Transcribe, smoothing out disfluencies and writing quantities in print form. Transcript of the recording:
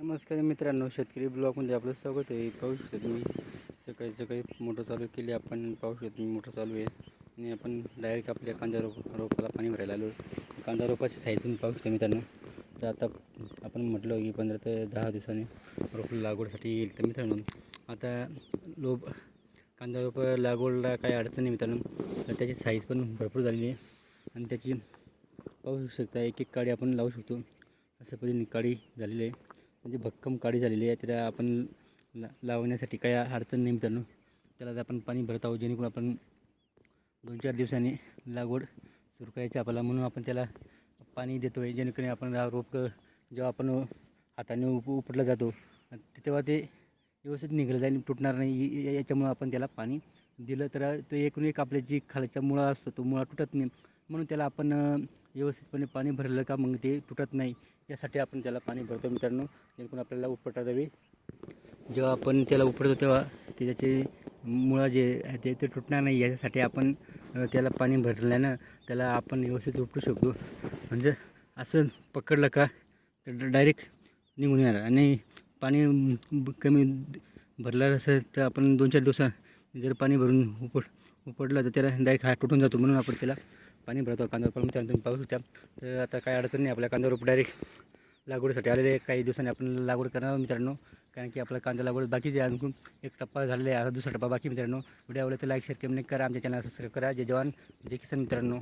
नमस्कार मित्रांनो, शेतकरी ब्लॉगमध्ये आपलं स्वागत आहे. पाहू शकता तुम्ही सकाळी सकाळी मोटर चालू केली आपण. पाहू शकता तुम्ही मोटर चालू आहे आणि आपण डायरेक्ट आपल्या कांदा रोपाला पाणी भरायला आलो. कांदा रोपाची साईज पाहू शकता मित्रांनो. तर आता आपण म्हटलं की 15 ते 10 दिवसांनी रोप लागवडीसाठी येईल. तर मित्रांनो आता कांदा रोप लागवडला काही अडचण नाही मित्रांनो. तर त्याची साईज पण भरपूर झालेली आहे आणि त्याची पाहू शकता एक एक काडी आपण लावू शकतो. अशा पद्धतीने काडी झालेली आहे, म्हणजे भक्कम काडी झालेली आहे. त्याला आपण लावण्यासाठी काही अडचण नाही मित्रांनो. त्याला आपण पाणी भरत आहोत जेणेकरून आपण 2-4 दिवसांनी लागवड सुरू करायची आपल्याला, म्हणून आपण त्याला पाणी देतो आहे. जेणेकरून आपण रोप जेव्हा आपण हाताने उपटला जातो तेव्हा ते व्यवस्थित निघलं जाईल, तुटणार नाही. याच्यामुळं आपण त्याला पाणी दिलं तर तो एकूण एक आपल्या जी खालचा मुळा असतो तो मुळा तुटत नाही, म्हणून त्याला आपण व्यवस्थितपणे पाणी भरलं का मग ते तुटत नाही. यासाठी आपण त्याला पाणी भरतो मित्रांनो, जेणेकरून आपल्याला उपटता जावे. जेव्हा आपण त्याला उपटतो तेव्हा त्याचे मुळं जे आहे ते तुटणार नाही. याच्यासाठी आपण त्याला पाणी भरल्यानं त्याला आपण व्यवस्थित उपटू शकतो. म्हणजे असं पकडलं का तर डायरेक्ट निघून येणार. आणि पाणी कमी भरलं असेल तर आपण 2-4 दिवसात जर पाणी भरून उपटलं तर त्याला डायरेक्ट हा तुटून जातो. म्हणून आपण त्याला पाणी भरतो कांदा रोपाला. तुम्ही पाहू शकता. तर आता काय अडचण नाही, आपल्या कांदा रोप डायरेक्ट लागवडीसाठी आलेले आहे. काही दिवसांनी आपण लागवड करणार मित्रांनो, कारण की आपला कांदा लागवड बाकीचे आहे. अजून एक टप्पा झालेला आहे, आता दुसरा टप्पा बाकी मित्रांनो. व्हिडिओ आवडला तर लाईक शेअर कमेंट करा. आमच्या चॅनल सबस्क्राईब करा. जय जवान जय किसान मित्रांनो.